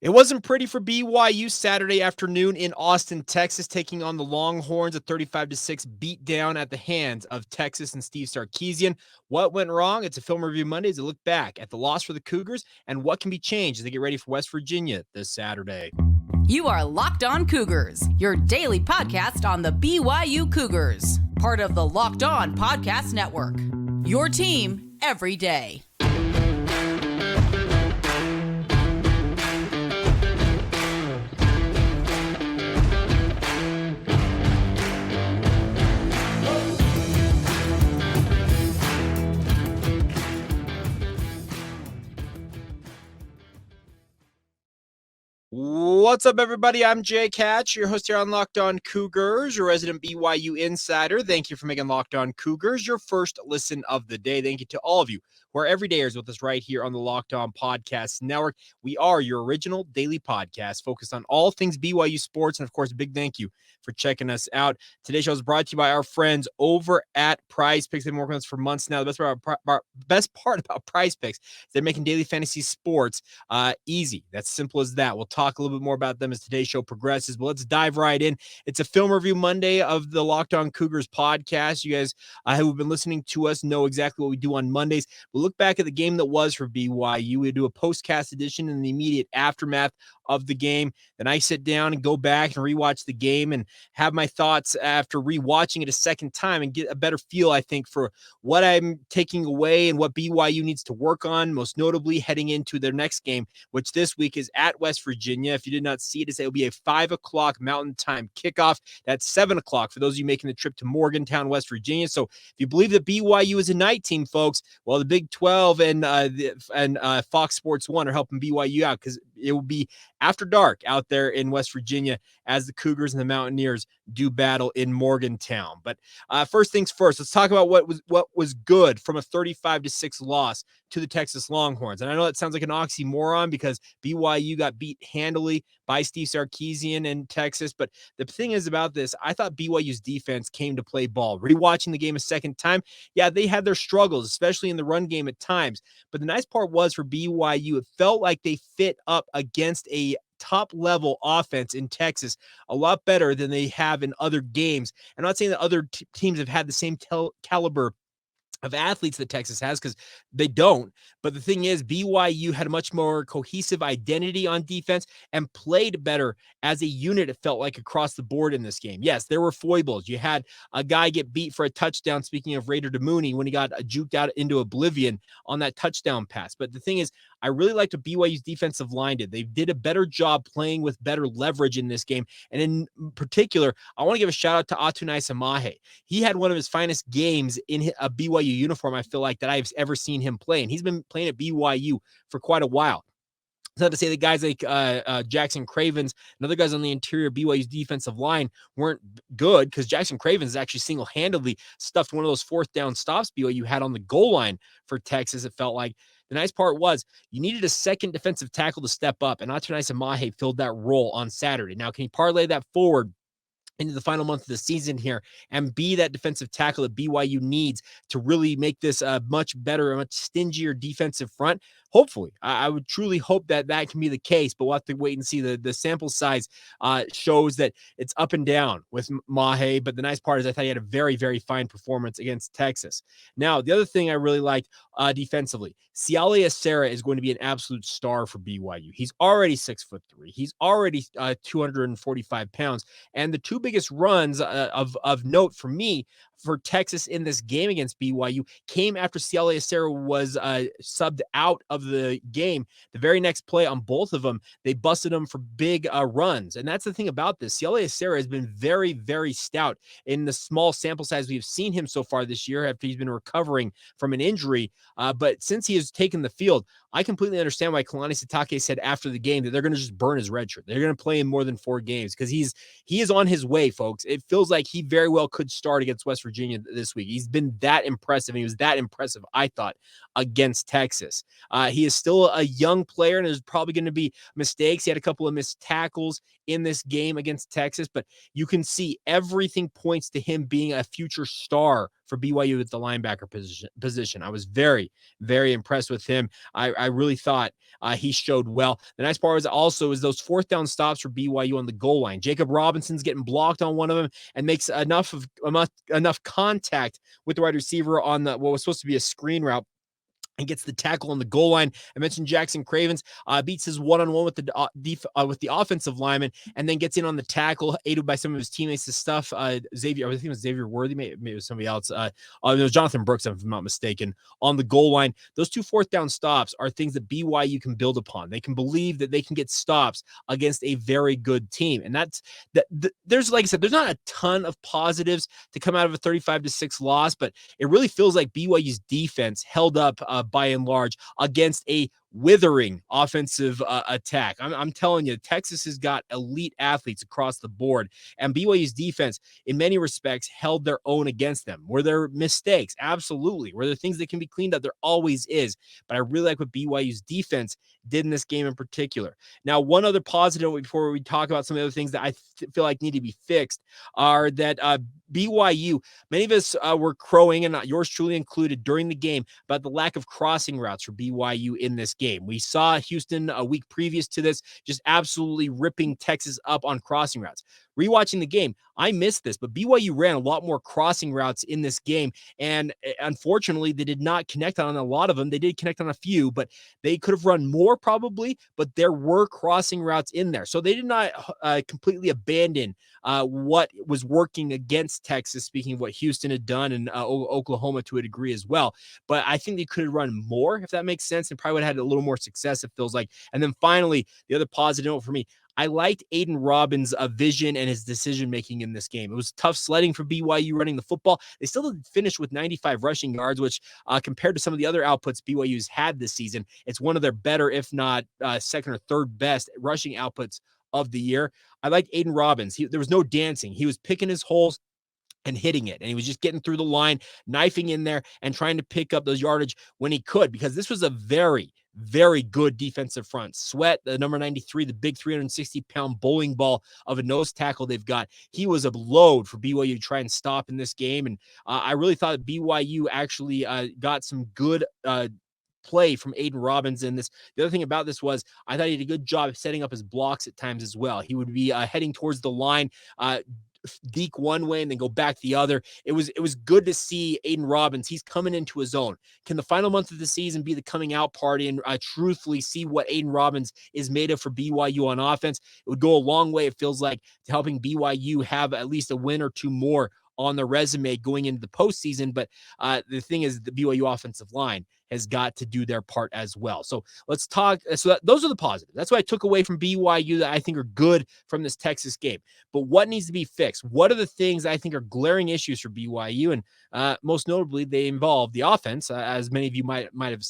It wasn't pretty for BYU Saturday afternoon in Austin, Texas, taking on the Longhorns, a 35-6 beatdown at the hands of Texas and Steve Sarkisian. What went wrong? It's a Film Review Monday as a look back at the loss for the Cougars and what can be changed as they get ready for West Virginia this Saturday. You are Locked On Cougars, your daily podcast on the BYU Cougars, part of the Locked On Podcast Network. Your team every day. What's up, everybody? I'm Jay Catch, your host here on Locked On Cougars, your resident BYU insider. Thank you for making Locked On Cougars your first listen of the day. Thank you to all of you who are everydayers with us right here on the Locked On Podcast Network. We are your original daily podcast focused on all things BYU sports. And of course, a big thank you for checking us out. Today's show is brought to you by our friends over at Prize Picks. They've been working with us for months now. The best part about Prize Picks is they're making daily fantasy sports easy. That's simple as that. We'll talk a little bit more about them as today's show progresses, but let's dive right in. It's a Film Review Monday of the Locked On Cougars podcast. You guys who have been listening to us know exactly what we do on Mondays. We'll look back at the game that was for BYU. We do a postcast edition in the immediate aftermath of the game. Then I sit down and go back and rewatch the game and have my thoughts after rewatching it a second time and get a better feel, I think, for what I'm taking away and what BYU needs to work on, most notably heading into their next game, which this week is at West Virginia. If you did not see it, it'll be a 5 o'clock Mountain Time kickoff. That's 7 o'clock for those of you making the trip to Morgantown, West Virginia. So if you believe that BYU is a night team, folks, well, the Big 12 and Fox Sports 1 are helping BYU out because it will be after dark out there in West Virginia as the Cougars and the Mountaineers do battle in Morgantown. But first things first, let's talk about what was good from a 35-6 loss to the Texas Longhorns. And I know that sounds like an oxymoron because BYU got beat handily by Steve Sarkisian in Texas. But the thing is about this, I thought BYU's defense came to play ball. Rewatching the game a second time, yeah, they had their struggles, especially in the run game at times. But the nice part was for BYU, it felt like they fit up against a top-level offense in Texas a lot better than they have in other games. I'm not saying that other teams have had the same caliber of athletes that Texas has because they don't. But the thing is, BYU had a much more cohesive identity on defense and played better as a unit, it felt like, across the board in this game. Yes, there were foibles. You had a guy get beat for a touchdown, speaking of Raider DeMooney, when he got juked out into oblivion on that touchdown pass. But the thing is, I really liked what BYU's defensive line did. They did a better job playing with better leverage in this game. And in particular, I want to give a shout out to Atunai Samaje. He had one of his finest games in a BYU uniform, I feel like, that I've ever seen him play. And he's been playing at BYU for quite a while. It's not to say that guys like Jackson Cravens and other guys on the interior BYU's defensive line weren't good, because Jackson Cravens actually single-handedly stuffed one of those fourth down stops BYU had on the goal line for Texas, it felt like. The nice part was you needed a second defensive tackle to step up, and Atunai Samaje filled that role on Saturday. Now, can you parlay that forward into the final month of the season here and be that defensive tackle that BYU needs to really make this a much better, a much stingier defensive front? Hopefully, I would truly hope that that can be the case, but we'll have to wait and see. The sample size shows that it's up and down with Mahe, but the nice part is I thought he had a very, very fine performance against Texas. Now, the other thing I really liked defensively, Siale Esera is going to be an absolute star for BYU. He's already 6'3". He's already 245 pounds. And the two biggest runs of note for me for Texas in this game against BYU came after Siale Esera was subbed out of the game. The very next play on both of them, they busted him for big runs. And that's the thing about this. Siale Esera has been very, very stout in the small sample size we've seen him so far this year after he's been recovering from an injury. But since he has taken the field, I completely understand why Kalani Sitake said after the game that they're going to just burn his red shirt. They're going to play him more than 4 games because he is on his way, folks. It feels like he very well could start against West Virginia this week. He's been that impressive, and he was that impressive, I thought, against Texas. He is still a young player, and there's probably going to be mistakes. He had a couple of missed tackles in this game against Texas, but you can see everything points to him being a future star for BYU at the linebacker position. I was very, very impressed with him. I really thought he showed well. The nice part also is those fourth down stops for BYU on the goal line. Jacob Robinson's getting blocked on one of them and makes enough contact with the wide receiver on what was supposed to be a screen route and gets the tackle on the goal line. I mentioned Jackson Cravens beats his one-on-one with the offensive lineman, and then gets in on the tackle, aided by some of his teammates to stuff Xavier. I think it was Xavier Worthy, maybe it was somebody else. It was Jonathan Brooks, if I'm not mistaken, on the goal line. Those two fourth down stops are things that BYU can build upon. They can believe that they can get stops against a very good team, and there's, like I said, there's not a ton of positives to come out of a 35-6 loss, but it really feels like BYU's defense held up by and large against a withering offensive attack. I'm telling you, Texas has got elite athletes across the board, and BYU's defense, in many respects, held their own against them. Were there mistakes? Absolutely. Were there things that can be cleaned up? There always is. But I really like what BYU's defense did in this game in particular. Now, one other positive before we talk about some of the other things that I feel like need to be fixed are that BYU, many of us were crowing, and yours truly included, during the game about the lack of crossing routes for BYU in this game. We saw Houston a week previous to this just absolutely ripping Texas up on crossing routes. Rewatching the game, I missed this, but BYU ran a lot more crossing routes in this game, and unfortunately, they did not connect on a lot of them. They did connect on a few, but they could have run more probably, but there were crossing routes in there. So they did not completely abandon what was working against Texas, speaking of what Houston had done, and Oklahoma to a degree as well. But I think they could have run more, if that makes sense, and probably would have had a little more success, it feels like. And then finally, the other positive note for me, I liked Aiden Robbins' vision and his decision-making in this game. It was tough sledding for BYU running the football. They still didn't finish with 95 rushing yards, which compared to some of the other outputs BYU's had this season, it's one of their better, if not second or third best rushing outputs of the year. I liked Aiden Robbins. There was no dancing. He was picking his holes and hitting it. And he was just getting through the line, knifing in there and trying to pick up those yardage when he could, because this was a very, very good defensive front. Sweat, the number 93, the big 360-pound bowling ball of a nose tackle they've got. He was a load for BYU to try and stop in this game. And I really thought that BYU actually got some good play from Aiden Robbins in this. The other thing about this was I thought he did a good job setting up his blocks at times as well. He would be heading towards the line, deke one way and then go back the other. It was good to see Aiden Robbins. He's coming into his own. Can the final month of the season be the coming out party and truthfully see what Aiden Robbins is made of for BYU on offense? It would go a long way, it feels like, to helping BYU have at least a win or two more on the resume going into the postseason. But the thing is, the BYU offensive line has got to do their part as well. So let's talk. Those are the positives. That's what I took away from BYU that I think are good from this Texas game. But what needs to be fixed? What are the things I think are glaring issues for BYU? And most notably, they involve the offense, as many of you might have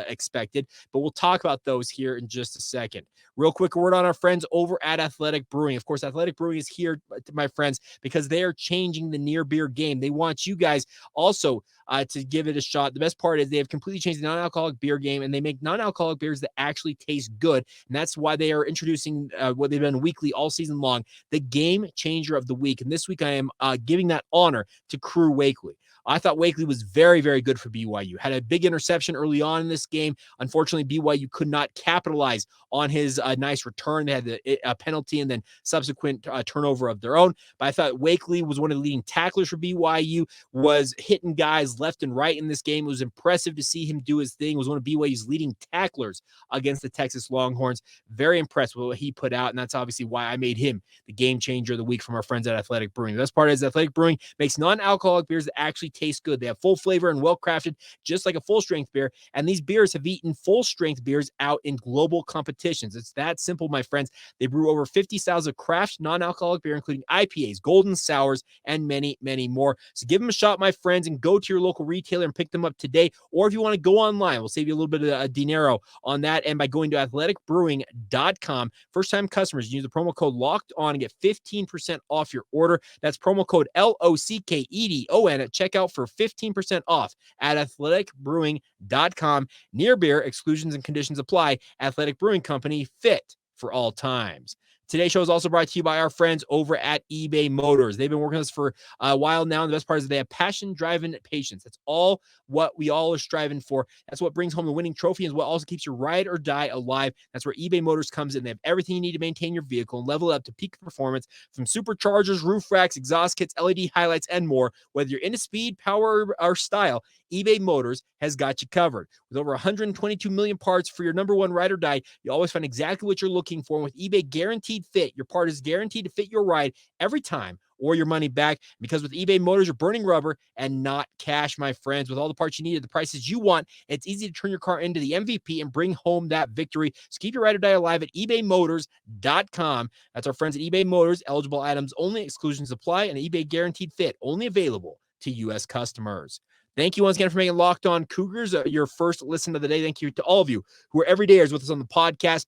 expected. But we'll talk about those here in just a second. Real quick, a word on our friends over at Athletic Brewing. Of course, Athletic Brewing is here, my friends, because they are changing the near beer game. They want you guys also to give it a shot. The best part is they have completely changed the non-alcoholic beer game, and they make non-alcoholic beers that actually taste good. And that's why they are introducing what they've done weekly all season long, the Game Changer of the Week. And this week I am giving that honor to Crew Wakely. I thought Wakely was very, very good for BYU. Had a big interception early on in this game. Unfortunately, BYU could not capitalize on his nice return. They had a penalty and then subsequent turnover of their own. But I thought Wakely was one of the leading tacklers for BYU, was hitting guys left and right in this game. It was impressive to see him do his thing. Was one of BYU's leading tacklers against the Texas Longhorns. Very impressed with what he put out, and that's obviously why I made him the Game Changer of the Week from our friends at Athletic Brewing. The best part is Athletic Brewing makes non-alcoholic beers that actually taste good. They have full flavor and well-crafted, just like a full-strength beer, and these beers have eaten full-strength beers out in global competitions. It's that simple, my friends. They brew over 50 styles of craft non-alcoholic beer, including IPAs, golden sours, and many, many more. So give them a shot, my friends, and go to your local retailer and pick them up today. Or if you want to go online, we'll save you a little bit of dinero on that. And by going to athleticbrewing.com, first-time customers use the promo code Locked On and get 15% off your order. That's promo code LOCKEDON at checkout for 15% off at athleticbrewing.com. Near beer, exclusions and conditions apply. Athletic Brewing Company, fit for all times. Today's show is also brought to you by our friends over at eBay Motors. They've been working with us for a while now, and the best part is they have passion, drive, and patience. That's all what we all are striving for. That's what brings home the winning trophy, and what also keeps your ride or die alive. That's where eBay Motors comes in. They have everything you need to maintain your vehicle and level it up to peak performance, from superchargers, roof racks, exhaust kits, LED highlights, and more. Whether you're into speed, power, or style, eBay Motors has got you covered. With over 122 million parts for your number one ride or die, you always find exactly what you're looking for. And with eBay Guaranteed Fit, your part is guaranteed to fit your ride every time or your money back. Because with eBay Motors, you're burning rubber and not cash, my friends. With all the parts you need at the prices you want, it's easy to turn your car into the MVP and bring home that victory. So keep your ride or die alive at ebaymotors.com. That's our friends at eBay Motors. Eligible items only, exclusions apply, and eBay Guaranteed Fit only available to U.S. customers. Thank you once again for making Locked On Cougars your first listen of the day. Thank you to all of you who are everydayers with us on the podcast.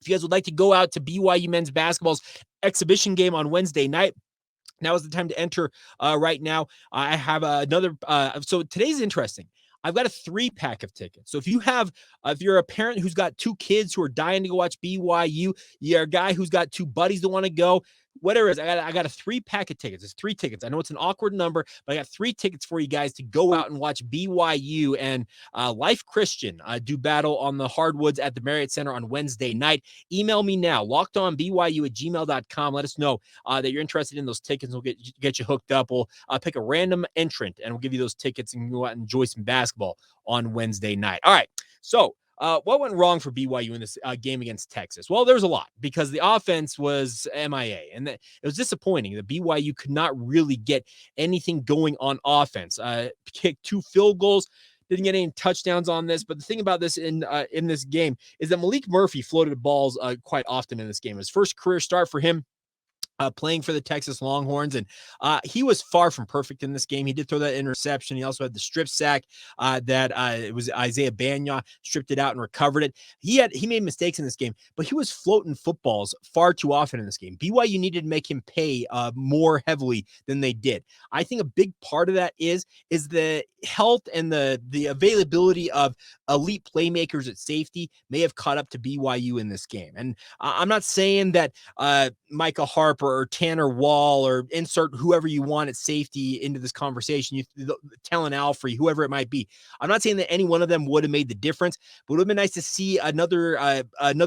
If you guys would like to go out to BYU men's basketball's exhibition game on Wednesday night, now is the time to enter right now. I have another. So today's interesting. I've got a 3-pack of tickets. So if you're a parent who's got 2 kids who are dying to go watch BYU, you're a guy who's got 2 buddies that want to go, whatever it is, I got a 3-pack of tickets. It's 3 tickets. I know it's an awkward number, but I got 3 tickets for you guys to go out and watch BYU and Life Christian do battle on the hardwoods at the Marriott Center on Wednesday night. Email me now, lockedonbyu@gmail.com. Let us know that you're interested in those tickets. We'll get you hooked up. We'll pick a random entrant, and we'll give you those tickets, and you can go out and enjoy some basketball on Wednesday night. All right, so what went wrong for BYU in this game against Texas? Well, there was a lot, because the offense was MIA, and it was disappointing that BYU could not really get anything going on offense. Kicked 2 field goals, didn't get any touchdowns on this. But the thing about this in this game is that Malik Murphy floated balls quite often in this game. His first career start for him, playing for the Texas Longhorns, and he was far from perfect in this game. He did throw that interception. He also had the strip sack that it was Isaiah Banya stripped it out and recovered it. He made mistakes in this game, but he was floating footballs far too often in this game. BYU needed to make him pay more heavily than they did. I think a big part of that is the health and the availability of elite playmakers at safety may have caught up to BYU in this game. And I'm not saying that Micah Harper or Tanner Wall, or insert whoever you want at safety into this conversation, Talon Alfrey, whoever it might be. I'm not saying that any one of them would have made the difference, but it would have been nice to see another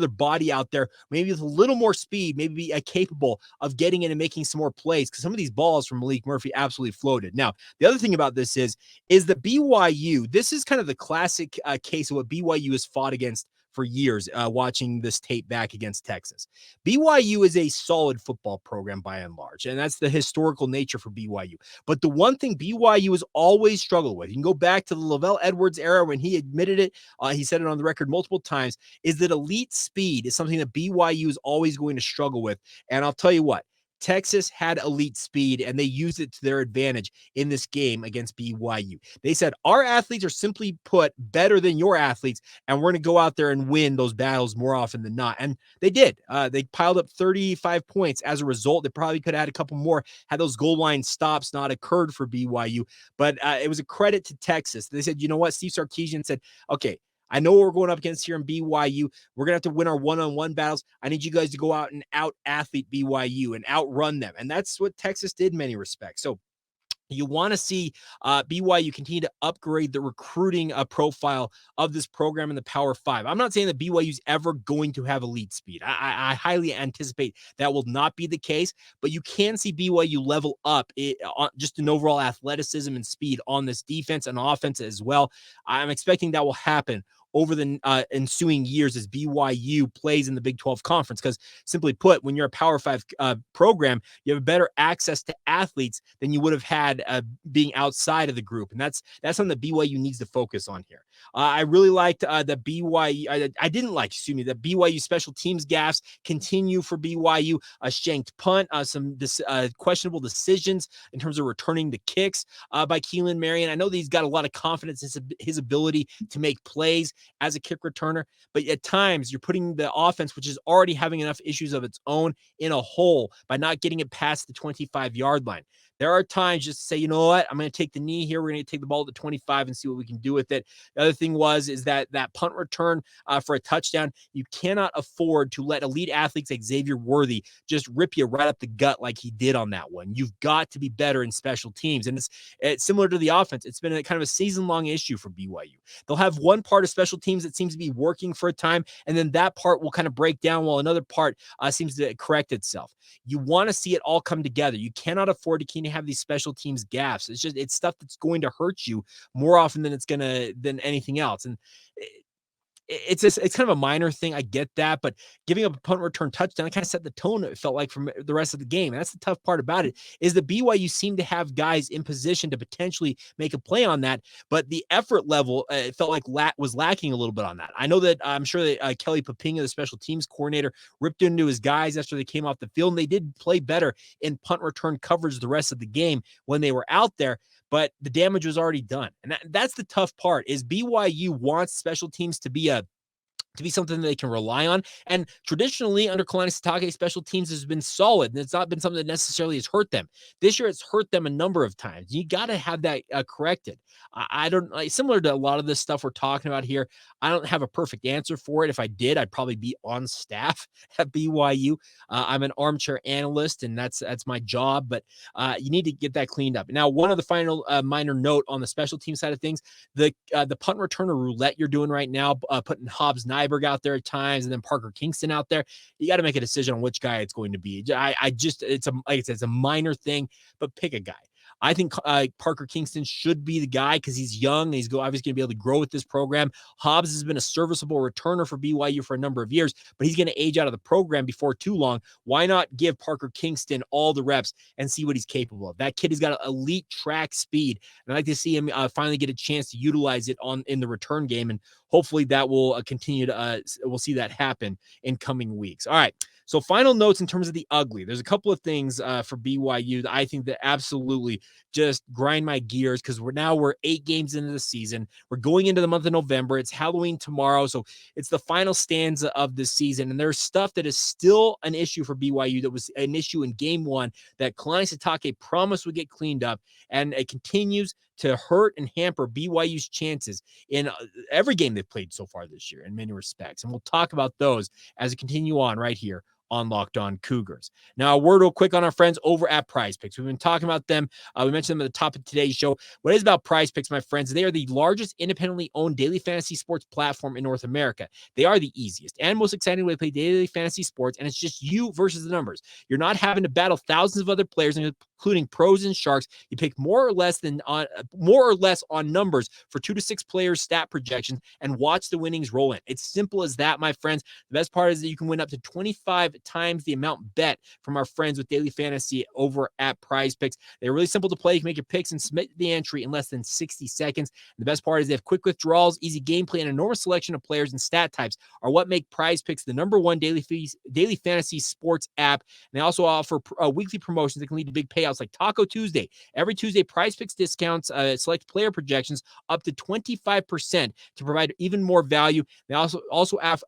body out there, maybe with a little more speed, maybe capable of getting in and making some more plays, because some of these balls from Malik Murphy absolutely floated. Now, the other thing about this is the BYU, this is kind of the classic case of what BYU has fought against for years, watching this tape back against Texas. BYU is a solid football program by and large, and that's the historical nature for BYU. But the one thing BYU has always struggled with, you can go back to the Lavelle Edwards era when he admitted it, he said it on the record multiple times, is that elite speed is something that BYU is always going to struggle with. And I'll tell you what, Texas had elite speed, and they used it to their advantage in this game against BYU. They said, our athletes are simply put better than your athletes, and we're going to go out there and win those battles more often than not. And they did. They piled up 35 points as a result. They probably could have had a couple more had those goal line stops not occurred for BYU. But it was a credit to Texas. They said, you know what? Steve Sarkisian said, okay, I know what we're going up against here in BYU. We're going to have to win our one-on-one battles. I need you guys to go out and out-athlete BYU and outrun them. And that's what Texas did in many respects. So you want to see BYU continue to upgrade the recruiting profile of this program in the Power 5. I'm not saying that BYU is ever going to have elite speed. I highly anticipate that will not be the case, but you can see BYU level up just in overall athleticism and speed on this defense and offense as well. I'm expecting that will happen over the ensuing years as BYU plays in the Big 12 Conference. Because simply put, when you're a Power 5 program, you have better access to athletes than you would have had being outside of the group. And that's something that BYU needs to focus on here. I really liked that BYU, I didn't like, that BYU special teams gaffes continue for BYU. A shanked punt, some questionable decisions in terms of returning the kicks by Keelan Marion. I know that he's got a lot of confidence in his ability to make plays as a kick returner, but at times you're putting the offense, which is already having enough issues of its own, in a hole by not getting it past the 25-yard line. There are times just to say, you know what, I'm going to take the knee here. We're going to take the ball to 25 and see what we can do with it. The other thing is that punt return for a touchdown, you cannot afford to let elite athletes like Xavier Worthy just rip you right up the gut like he did on that one. You've got to be better in special teams. And it's similar to the offense. It's been a kind of a season-long issue for BYU. They'll have one part of special teams that seems to be working for a time, and then that part will kind of break down while another part seems to correct itself. You want to see it all come together. You cannot afford to keep have these special teams gaps. It's stuff that's going to hurt you more often than than anything else. And it's kind of a minor thing. I get that, but giving up a punt return touchdown kind of set the tone, it felt like, from the rest of the game. And that's the tough part about it, is that BYU seemed to have guys in position to potentially make a play on that, but the effort level, it felt like was lacking a little bit on that. I know that I'm sure that Kelly Papinga, the special teams coordinator, ripped into his guys after they came off the field, and they did play better in punt return coverage the rest of the game when they were out there. But the damage was already done. And that's the tough part, is BYU wants special teams to be something that they can rely on. And traditionally, under Kalani Sitake, special teams has been solid, and it's not been something that necessarily has hurt them. This year, it's hurt them a number of times. You got to have that corrected. I don't, similar to a lot of this stuff we're talking about here, I don't have a perfect answer for it. If I did, I'd probably be on staff at BYU. I'm an armchair analyst, and that's my job, but you need to get that cleaned up. Now, one of the final minor note on the special team side of things, the punt returner roulette you're doing right now, putting Hobbs Nyberg out there at times and then Parker Kingston out there, you got to make a decision on which guy it's going to be. It's a minor thing, but pick a guy. I think Parker Kingston should be the guy because he's young and he's obviously going to be able to grow with this program. Hobbs has been a serviceable returner for BYU for a number of years, but he's going to age out of the program before too long. Why not give Parker Kingston all the reps and see what he's capable of? That kid has got elite track speed, and I'd like to see him finally get a chance to utilize it in the return game, and hopefully that will continue to we'll see that happen in coming weeks. All right. So final notes in terms of the ugly. There's a couple of things for BYU that I think that absolutely just grind my gears, because we're 8 games into the season. We're going into the month of November. It's Halloween tomorrow, so it's the final stanza of the season, and there's stuff that is still an issue for BYU that was an issue in game 1 that Kalani Sitake promised would get cleaned up, and it continues to hurt and hamper BYU's chances in every game they've played so far this year in many respects. And we'll talk about those as we continue on right here on Locked On Cougars. Now, a word real quick on our friends over at Prize Picks. We've been talking about them. We mentioned them at the top of today's show. What is about Prize Picks, my friends? They are the largest independently owned daily fantasy sports platform in North America. They are the easiest and most exciting way to play daily fantasy sports, and it's just you versus the numbers. You're not having to battle thousands of other players, including pros and sharks. You pick more or less on numbers for 2 to 6 players' stat projections and watch the winnings roll in. It's simple as that, my friends. The best part is that you can win up to 25 times the amount bet from our friends with Daily Fantasy over at Prize Picks. They're really simple to play. You can make your picks and submit the entry in less than 60 seconds. And the best part is they have quick withdrawals, easy gameplay, and an enormous selection of players and stat types are what make Prize Picks the #1 daily fantasy sports app. And they also offer weekly promotions that can lead to big payouts like Taco Tuesday. Every Tuesday, Prize Picks discounts select player projections up to 25% to provide even more value. They also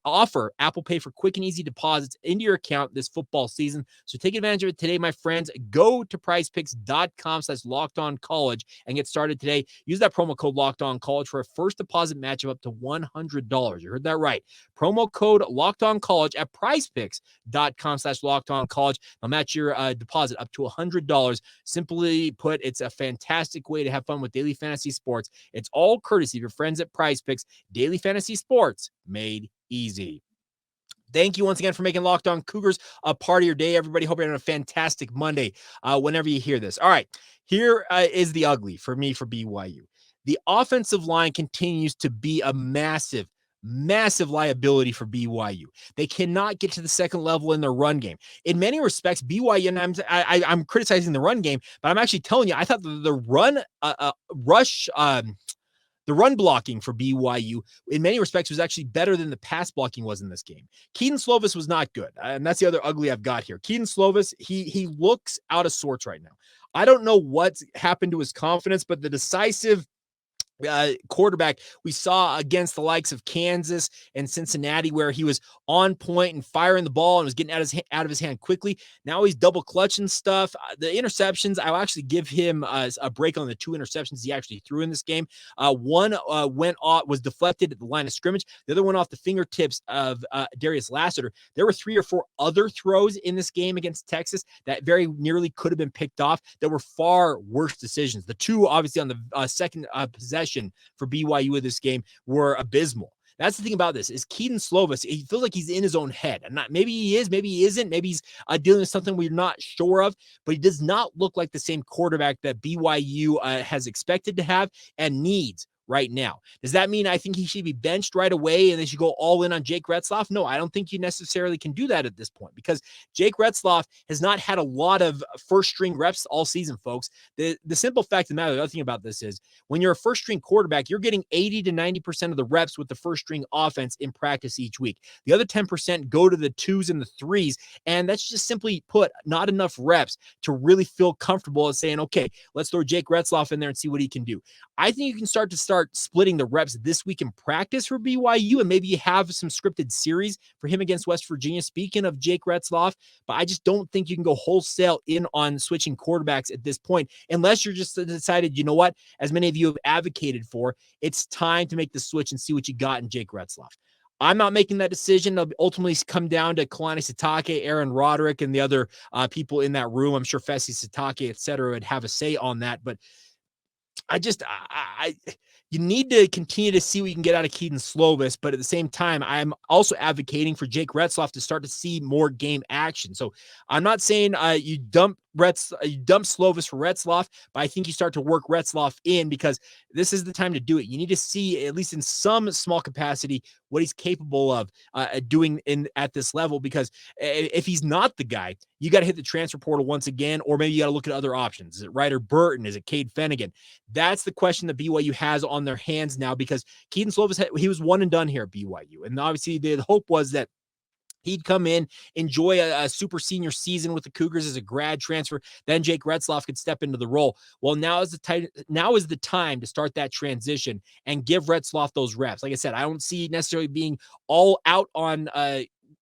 offer Apple Pay for quick and easy deposits into your account this football season. So take advantage of it today, my friends. Go to prizepicks.com/lockedoncollege and get started today. Use that promo code LockedOnCollege for a first deposit match of up to $100. You heard that right. Promo code LockedOnCollege at prizepicks.com/lockedoncollege. They'll match your deposit up to $100. Simply put, it's a fantastic way to have fun with daily fantasy sports. It's all courtesy of your friends at Prize Picks. Daily fantasy sports made easy. Thank you once again for making Locked On Cougars a part of your day, everybody. Hope you're having a fantastic Monday whenever you hear this. All right, here is the ugly for me for BYU. The offensive line continues to be a massive liability for BYU. They cannot get to the second level in their run game. In many respects, BYU, and I'm criticizing the run game, but I'm actually telling you, I thought the run blocking for BYU in many respects was actually better than the pass blocking was in this game. Kedon Slovis was not good. And that's the other ugly I've got here. Kedon Slovis, he looks out of sorts right now. I don't know what's happened to his confidence, but the decisive quarterback we saw against the likes of Kansas and Cincinnati, where he was on point and firing the ball and was getting out of his hand quickly. Now he's double clutching stuff. The interceptions, I'll actually give him a break on the 2 interceptions he actually threw in this game. One went off, was deflected at the line of scrimmage. The other went off the fingertips of Darius Lassiter. There were 3 or 4 other throws in this game against Texas that very nearly could have been picked off that were far worse decisions. The 2, obviously, on the second possession for BYU in this game were abysmal. That's the thing about this is Kedon Slovis. He feels like he's in his own head. And maybe he is, maybe he isn't. Maybe he's dealing with something we're not sure of. But he does not look like the same quarterback that BYU has expected to have and needs right now. Does that mean I think he should be benched right away and they should go all in on Jake Retzlaff? No, I don't think you necessarily can do that at this point because Jake Retzlaff has not had a lot of first string reps all season, folks. The simple fact of the matter, the other thing about this is when you're a first string quarterback, you're getting 80 to 90% of the reps with the first string offense in practice each week. The other 10% go to the 2s and the 3s. And that's just simply put not enough reps to really feel comfortable at saying, okay, let's throw Jake Retzlaff in there and see what he can do. I think you can start splitting the reps this week in practice for BYU, and maybe you have some scripted series for him against West Virginia. Speaking of Jake Retzlaff, but I just don't think you can go wholesale in on switching quarterbacks at this point, unless you're just decided, you know what, as many of you have advocated for, it's time to make the switch and see what you got in Jake Retzlaff. I'm not making that decision. It'll ultimately come down to Kalani Sitake, Aaron Roderick, and the other people in that room. I'm sure Fesi Sitake, et cetera, would have a say on that, but you need to continue to see what you can get out of Kedon Slovis, but at the same time, I'm also advocating for Jake Retzlaff to start to see more game action. So I'm not saying you dump Slovis for Retzlaff, but I think you start to work Retzlaff in because this is the time to do it. You need to see, at least in some small capacity, what he's capable of doing at this level, because if he's not the guy, you got to hit the transfer portal once again, or maybe you got to look at other options. Is it Ryder Burton? Is it Cade Fennegan? That's the question that BYU has on their hands now, because Kedon Slovis, he was one and done here at BYU. And obviously the hope was that he'd come in, enjoy a super senior season with the Cougars as a grad transfer. Then Jake Retzlaff could step into the role. Well, now is the time to start that transition and give Retzlaff those reps. Like I said, I don't see necessarily being all out on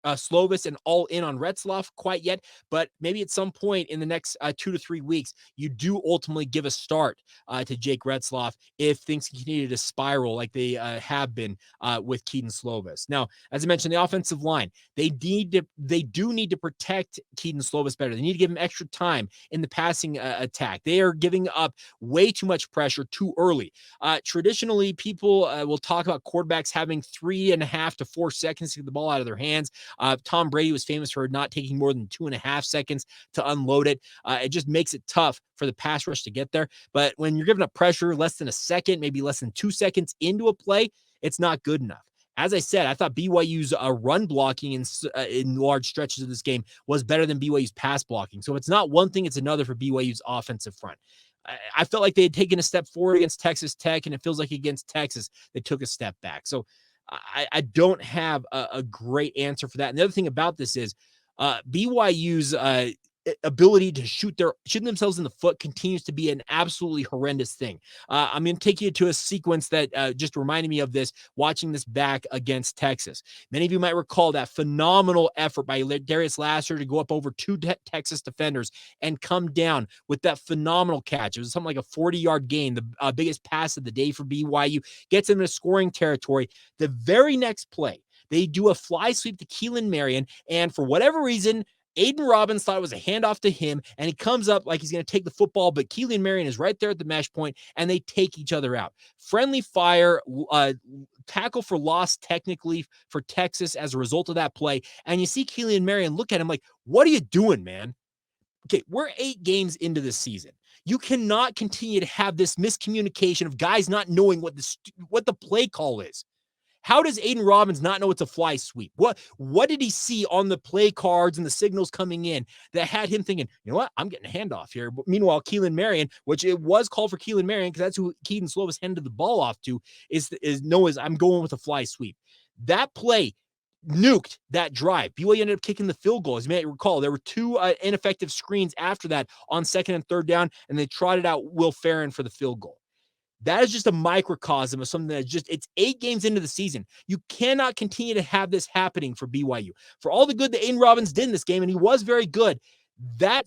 Slovis and all in on Retzlaff quite yet, but maybe at some point in the next 2 to 3 weeks, you do ultimately give a start to Jake Retzlaff if things continue to spiral like they have been with Kedon Slovis. Now, as I mentioned, the offensive line, they do need to protect Kedon Slovis better. They need to give him extra time in the passing attack. They are giving up way too much pressure too early. Traditionally, people will talk about quarterbacks having 3.5 to 4 seconds to get the ball out of their hands. Tom Brady was famous for not taking more than 2.5 seconds to unload it. It just makes it tough for the pass rush to get there. But when you're giving up pressure less than a second, maybe less than 2 seconds into a play, it's not good enough. As I said, I thought BYU's run blocking in large stretches of this game was better than BYU's pass blocking. So it's not one thing, it's another for BYU's offensive front. I felt like they had taken a step forward against Texas Tech, and it feels like against Texas, they took a step back. So I don't have a great answer for that. And the other thing about this is BYU's ability to shoot themselves in the foot continues to be an absolutely horrendous thing. I'm going to take you to a sequence that just reminded me of this, watching this back against Texas. Many of you might recall that phenomenal effort by Darius Lassiter to go up over 2 Texas defenders and come down with that phenomenal catch. It was something like a 40-yard gain, the biggest pass of the day for BYU, gets them into scoring territory. The very next play, they do a fly sweep to Keelan Marion, and for whatever reason, Aiden Robbins thought it was a handoff to him, and he comes up like he's going to take the football, but Keelan Marion is right there at the mesh point, and they take each other out. Friendly fire, tackle for loss technically for Texas as a result of that play, and you see Keelan Marion look at him like, what are you doing, man? Okay, we're 8 games into this season. You cannot continue to have this miscommunication of guys not knowing what the play call is. How does Aiden Robbins not know it's a fly sweep? What did he see on the play cards and the signals coming in that had him thinking, you know what, I'm getting a handoff here? But meanwhile, Keelan Marion, which it was called for Keelan Marion because that's who Kedon Slovis handed the ball off to, is I'm going with a fly sweep. That play nuked that drive. BYU ended up kicking the field goal. As you may recall, there were 2 ineffective screens after that on 2nd and 3rd down, and they trotted out Will Ferrin for the field goal. That is just a microcosm of something that it's 8 games into the season. You cannot continue to have this happening for BYU. For all the good that Aiden Robbins did in this game, and he was very good, that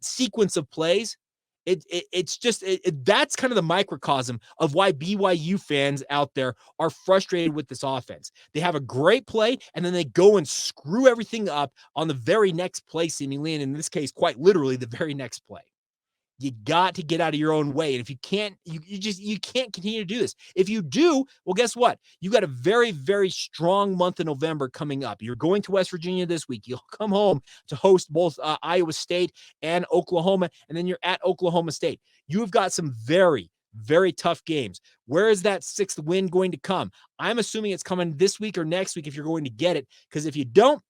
sequence of plays, that's kind of the microcosm of why BYU fans out there are frustrated with this offense. They have a great play, and then they go and screw everything up on the very next play, seemingly, and in this case, quite literally, the very next play. You got to get out of your own way. And if you can't, you can't continue to do this. If you do, well, guess what? You got a very, very strong month of November coming up. You're going to West Virginia this week. You'll come home to host both Iowa State and Oklahoma, and then you're at Oklahoma State. You've got some very, very tough games. Where is that 6th win going to come? I'm assuming it's coming this week or next week if you're going to get it, because if you don't,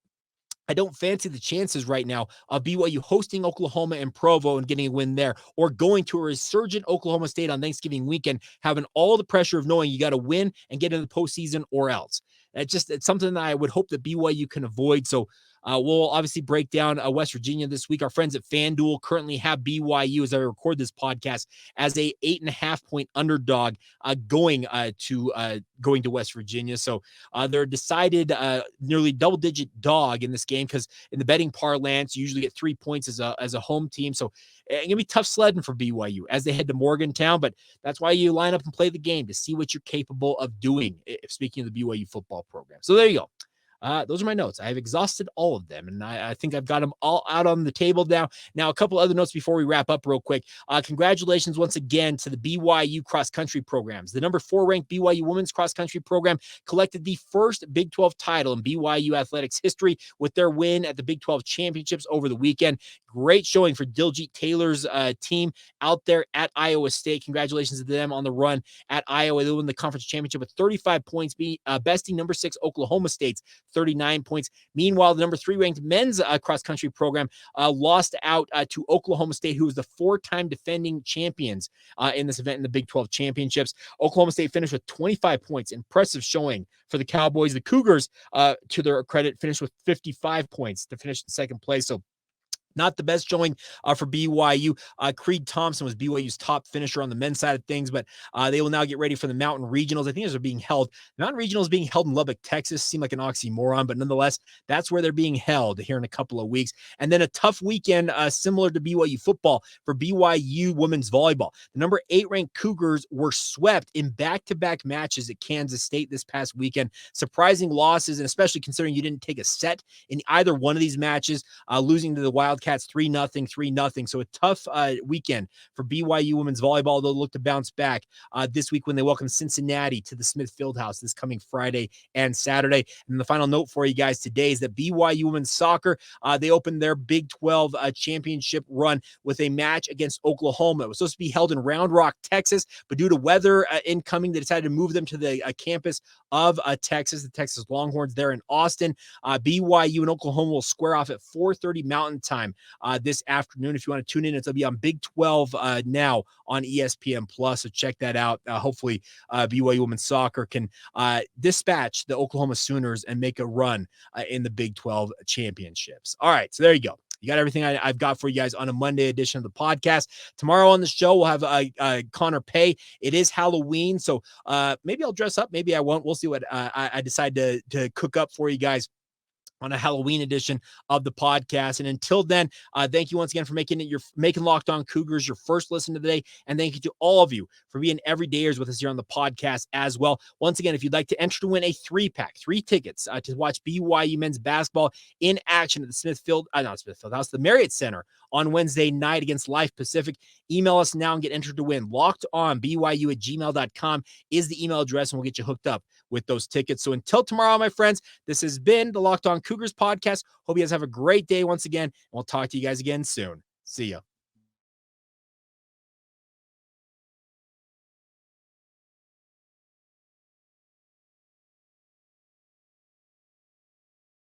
I don't fancy the chances right now of BYU hosting Oklahoma and Provo and getting a win there, or going to a resurgent Oklahoma State on Thanksgiving weekend, having all the pressure of knowing you got to win and get into the postseason or else. It's something that I would hope that BYU can avoid. So we'll obviously break down West Virginia this week. Our friends at FanDuel currently have BYU, as I record this podcast, as a 8.5-point underdog going to West Virginia. So they're a decided nearly double-digit dog in this game, because in the betting parlance, you usually get 3 points as a home team. So it's gonna be tough sledding for BYU as they head to Morgantown, but that's why you line up and play the game, to see what you're capable of doing. Speaking of the BYU football program, so there you go. Those are my notes. I have exhausted all of them, and I think I've got them all out on the table now. Now, a couple other notes before we wrap up real quick. Congratulations once again to the BYU cross-country programs. The number 4 ranked BYU women's cross-country program collected the first Big 12 title in BYU athletics history with their win at the Big 12 championships over the weekend. Great showing for Diljit Taylor's team out there at Iowa State. Congratulations to them on the run at Iowa. They won the conference championship with 35 points, besting number 6 Oklahoma State's 39 points. Meanwhile, the number 3 ranked men's cross-country program lost out to Oklahoma State, who was the 4-time defending champions in this event in the Big 12 championships. Oklahoma State finished with 25 points. Impressive showing for the Cowboys. The Cougars, to their credit, finished with 55 points to finish in second place. So not the best showing for BYU. Creed Thompson was BYU's top finisher on the men's side of things, but they will now get ready for the Mountain Regionals. I think those are being held. Mountain Regionals being held in Lubbock, Texas. Seemed like an oxymoron, but nonetheless, that's where they're being held here in a couple of weeks. And then a tough weekend, similar to BYU football, for BYU women's volleyball. The number 8 ranked Cougars were swept in back-to-back matches at Kansas State this past weekend. Surprising losses, and especially considering you didn't take a set in either one of these matches, losing to the Wildcats 3-0, 3-0. So a tough weekend for BYU women's volleyball. They'll look to bounce back this week when they welcome Cincinnati to the Smith Fieldhouse this coming Friday and Saturday. And the final note for you guys today is that BYU women's soccer, they opened their Big 12 championship run with a match against Oklahoma. It was supposed to be held in Round Rock, Texas, but due to weather incoming, they decided to move them to the campus of Texas, the Texas Longhorns there in Austin. BYU and Oklahoma will square off at 4:30 Mountain Time this afternoon. If you want to tune in, it'll be on Big 12 now on ESPN Plus. So check that out. Hopefully, BYU women's soccer can dispatch the Oklahoma Sooners and make a run in the Big 12 championships. All right, so there you go. You got everything I've got for you guys on a Monday edition of the podcast. Tomorrow on the show, we'll have Connor Pay. It is Halloween, so maybe I'll dress up. Maybe I won't. We'll see what I decide to cook up for you guys on a Halloween edition of the podcast. And until then, thank you once again for making Locked On Cougars your first listen of the day. And thank you to all of you for being everydayers with us here on the podcast as well. Once again, if you'd like to enter to win a 3-pack, 3 tickets to watch BYU men's basketball in action at the the Marriott Center on Wednesday night against Life Pacific, email us now and get entered to win. LockedOnBYU@gmail.com is the email address, and we'll get you hooked up with those tickets. So until tomorrow, my friends, this has been the Locked On Cougars podcast. Hope you guys have a great day once again, and we'll talk to you guys again soon. See ya.